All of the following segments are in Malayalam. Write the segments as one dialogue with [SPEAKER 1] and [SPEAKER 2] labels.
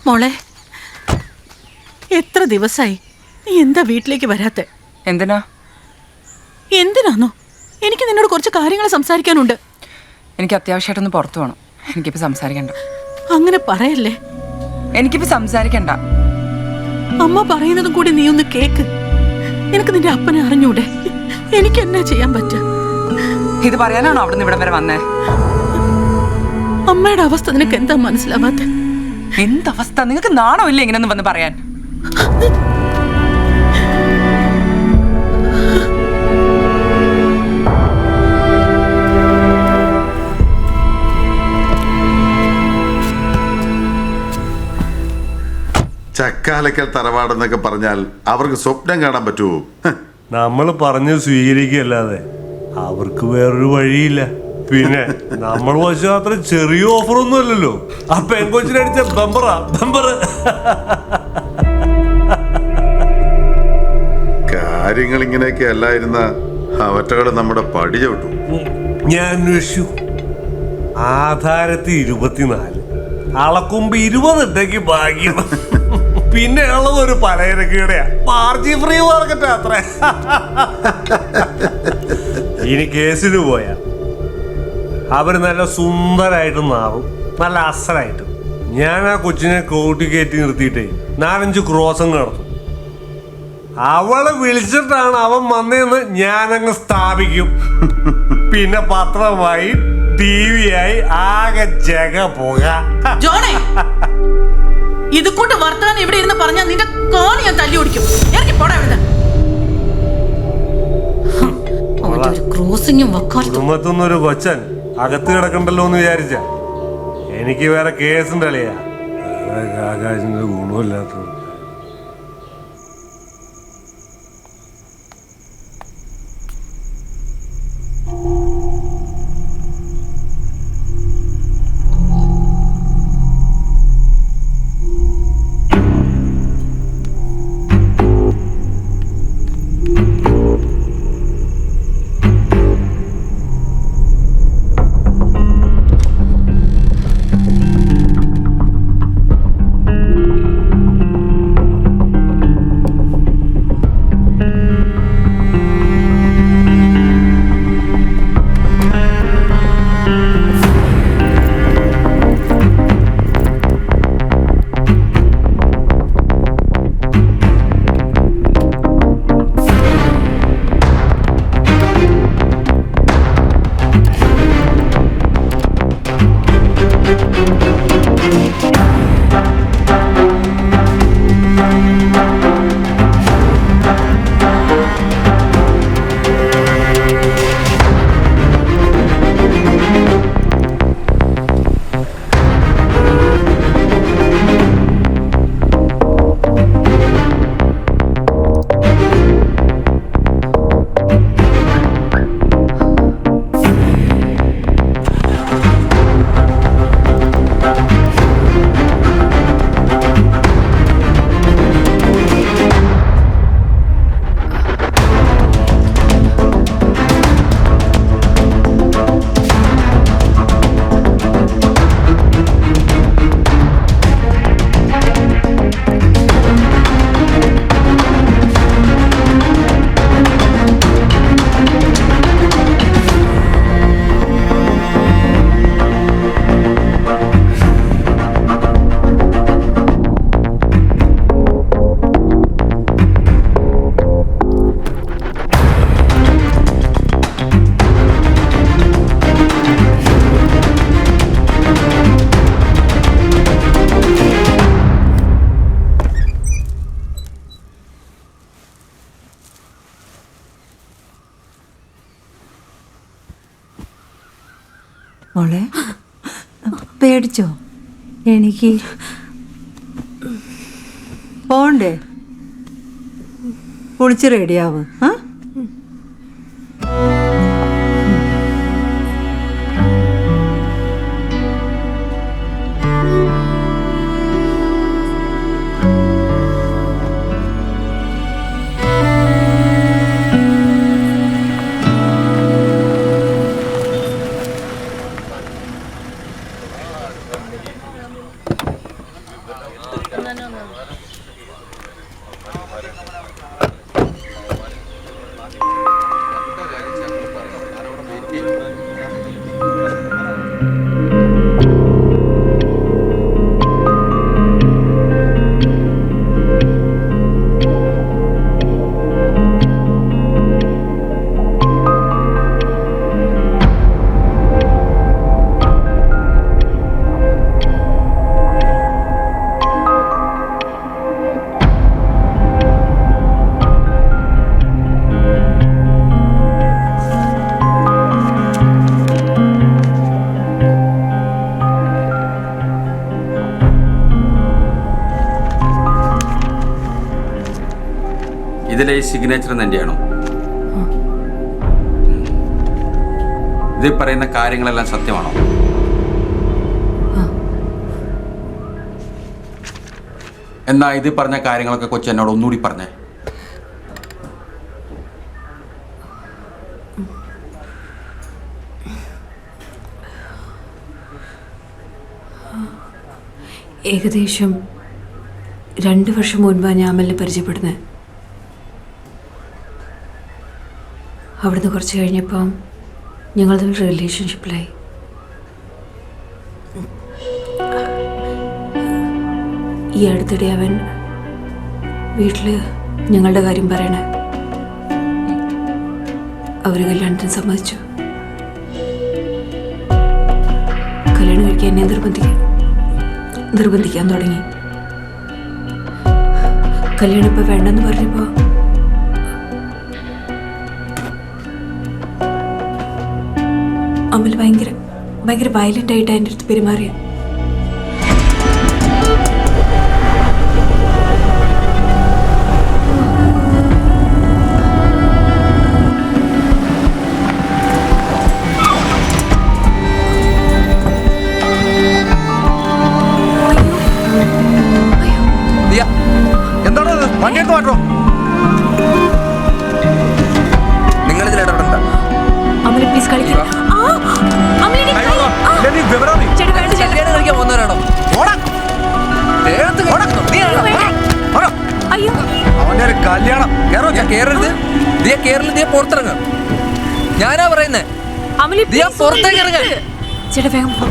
[SPEAKER 1] മോളെ, എത്ര ദിവസമായി നീ എന്താ വീട്ടിലേക്ക് വരാത്തെ? എന്തിനാന്നോ? എനിക്ക് നിന്നോട് കുറച്ച് കാര്യങ്ങൾ സംസാരിക്കാനുണ്ട്.
[SPEAKER 2] എനിക്ക് അത്യാവശ്യമായിട്ടൊന്ന് പുറത്തു പോകണം. എനിക്കിപ്പോൾ സംസാരിക്കണ്ട.
[SPEAKER 1] അങ്ങനെ പറയല്ലേ.
[SPEAKER 2] എനിക്കിപ്പോൾ സംസാരിക്കണ്ട.
[SPEAKER 1] അമ്മ പറയുന്നതും കൂടി നീ ഒന്ന് കേക്ക്. നിനക്ക് നിന്റെ അപ്പനെ അറിഞ്ഞൂടെ? എനിക്ക് എന്നാ ചെയ്യാൻ പറ്റുക?
[SPEAKER 2] ഇത് പറയാനാണോ അവിടെ നിന്ന് ഇവിടം വരെ വന്നേ?
[SPEAKER 1] അമ്മയുടെ അവസ്ഥ നിനക്ക് എന്താ മനസ്സിലാവാത്ത?
[SPEAKER 2] എന്തവസ്ഥ? നിങ്ങൾക്ക് നാണോ ഇല്ല ഇങ്ങനെയൊന്നും വന്ന് പറയാൻ?
[SPEAKER 3] ചക്കാലക്കൽ തറവാടെന്നൊക്കെ പറഞ്ഞാൽ അവർക്ക് സ്വപ്നം കാണാൻ പറ്റുമോ?
[SPEAKER 4] നമ്മൾ പറഞ്ഞു സ്വീകരിക്കല്ലാതെ അവർക്ക് വേറൊരു വഴിയില്ല. പിന്നെ നമ്മൾ പക്ഷെ അത്ര ചെറിയ ഓഫറൊന്നും അല്ലല്ലോ. ആ പെങ്കൊച്ചിനടിച്ച ബമ്പർ.
[SPEAKER 3] കാര്യങ്ങൾ ഇങ്ങനെയൊക്കെ അല്ലായിരുന്ന അവറ്റകൾ നമ്മുടെ പടി ചവിട്ടു.
[SPEAKER 4] ഞാൻ അന്വേഷിച്ചു. ആധാരത്തിൽ 24, അളക്കുമ്പോ 20 ഇട്ടേക്ക് ഭാഗ്യം. പിന്നെ ഉള്ളത് ഒരു പലചരക്കയുടെയാ. മാർജിൻ ഫ്രീ മാർക്കറ്റാ അത്ര. ഇനി കേസിന് പോയാ അവര് നല്ല സുന്ദരായിട്ട് മാറും, നല്ല അസലായിട്ട്. ഞാൻ ആ കൊച്ചിനെ കോട്ടി കയറ്റി നിർത്തിയിട്ടേ 4-5 ക്രോസങ്ങ് നടത്തും. അവളെ വിളിച്ചിട്ടാണ് അവൻ വന്നതെന്ന് ഞാനങ്ങ് സ്ഥാപിക്കും. പിന്നെ പത്രമായി, TV ആയി, ആകെ ജഗ പോക.
[SPEAKER 1] ഇത് കൊണ്ട് വർത്താനം ഇവിടെ ഇരുന്ന് പറഞ്ഞാൽ നിന്റെ കോണി ഞാൻ തല്ലി ഓടിക്കും. ഇറങ്ങി പോടാ ഇവിടുന്ന്.
[SPEAKER 4] കുടുംബത്തുനിന്നൊരു കൊച്ചൻ അകത്ത് കിടക്കണ്ടല്ലോ എന്ന് വിചാരിച്ച എനിക്ക് വേറെ കേസുണ്ടല്ലയാ. ആകാശിന്റെ ഗുണമില്ലാത്തത്.
[SPEAKER 5] മോളെ പേടിച്ചോ? എനിക്ക് പോണ്ടേ? കുളിച്ച് റെഡിയാവ്.
[SPEAKER 6] രജിസ്റ്ററിലെ സിഗ്നേച്ചർ തന്നെയാണോ? ഇതിൽ പറയുന്ന കാര്യങ്ങളെല്ലാം സത്യമാണോ? എന്നാ ഇത് പറഞ്ഞ കാര്യങ്ങളൊക്കെ കൊച്ചു എന്നോട് ഒന്നുകൂടി പറഞ്ഞേ.
[SPEAKER 7] ഏകദേശം 2 വർഷം മുൻപാണ് ഞാൻ അമലിനെ പരിചയപ്പെടുന്നത്. അവിടുന്ന് കുറച്ച് കഴിഞ്ഞപ്പം ഞങ്ങൾ തമ്മിൽ റിലേഷൻഷിപ്പിലായി. ഈ അടുത്തിടെ അവൻ വീട്ടിൽ ഞങ്ങളുടെ കാര്യം പറയണേ. അവർ കല്യാണത്തിന് സമ്മതിച്ചു. കല്യാണം കഴിക്കാൻ എന്നെ നിർബന്ധിക്കാൻ തുടങ്ങി. കല്യാണം ഇപ്പൊ വേണ്ടെന്ന് പറഞ്ഞപ്പോ അമൽ ഭയങ്കര വയലന്റ് ആയിട്ട് എൻ്റെ അടുത്ത് പെരുമാറിയ. അമൽ പ്ലീസ് കളിക്കുക.
[SPEAKER 8] അവന്റെ ഒരു കല്യാണം കേരളത്തിൽ പുറത്തിറങ്ങ. ഞാനാ പറയുന്നേ, പുറത്തേക്ക് ഇറങ്ങ.
[SPEAKER 7] ചേട്ടാ വേഗം പോ.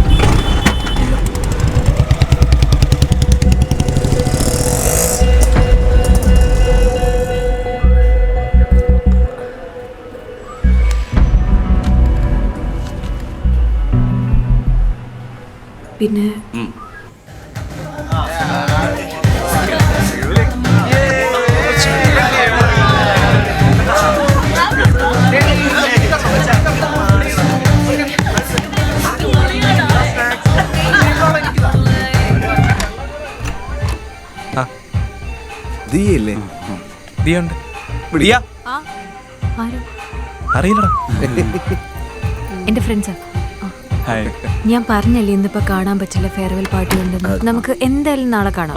[SPEAKER 7] പിന്നെ
[SPEAKER 8] ദിയല്ലേ? ദിയുണ്ട്. അറിയില്ലടാ.
[SPEAKER 7] എന്റെ ഫ്രണ്ട്സാ. ഞാൻ പറഞ്ഞല്ലേ ഇന്നിപ്പോ കാണാൻ പറ്റില്ല, ഫെയർവെൽ പാർട്ടി ഉണ്ടെന്ന്. നമുക്ക് എന്തായാലും നാളെ കാണാം.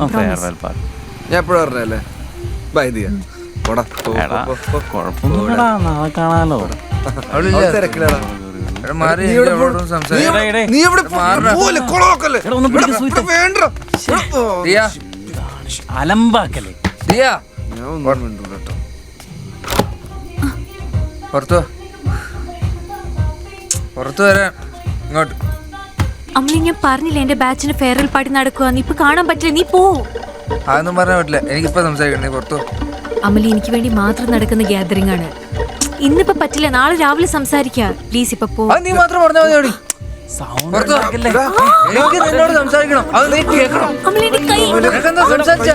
[SPEAKER 8] ഞാൻ എപ്പോഴും പറഞ്ഞല്ലേ. ബൈ ദിയ.
[SPEAKER 9] അലമ്പാക്കല്ലേ
[SPEAKER 8] പുറത്തു വരാൻ ഇങ്ങോട്ട്.
[SPEAKER 7] അമ്മ ഞാൻ പറഞ്ഞില്ലേ എന്റെ ബാച്ചിന് ഫെയർവെൽ പാർട്ടി നടക്കുക. നീ ഇപ്പൊ കാണാൻ പറ്റില്ല, നീ പോ.
[SPEAKER 8] അതൊന്നും പറഞ്ഞാൽ പറ്റില്ല, എനിക്കിപ്പോ സംസാരിക്കണ്ടേ. പുറത്തു
[SPEAKER 7] അമലി എനിക്ക് വേണ്ടി മാത്രം നടക്കുന്ന ഗ്യാതറിംഗ് ആണ്. ഇന്നിപ്പോ പറ്റില്ല, നാളെ രാവിലെ സംസാരിക്കാം. പ്ലീസ് ഇപ്പൊ പോ.
[SPEAKER 8] നീ മാത്രം പറഞ്ഞാൽ മതി. എനിക്ക് നിന്നോട് സംസാരിക്കണം, അത് നീ കേൾക്കണം.
[SPEAKER 7] സംസാരിച്ച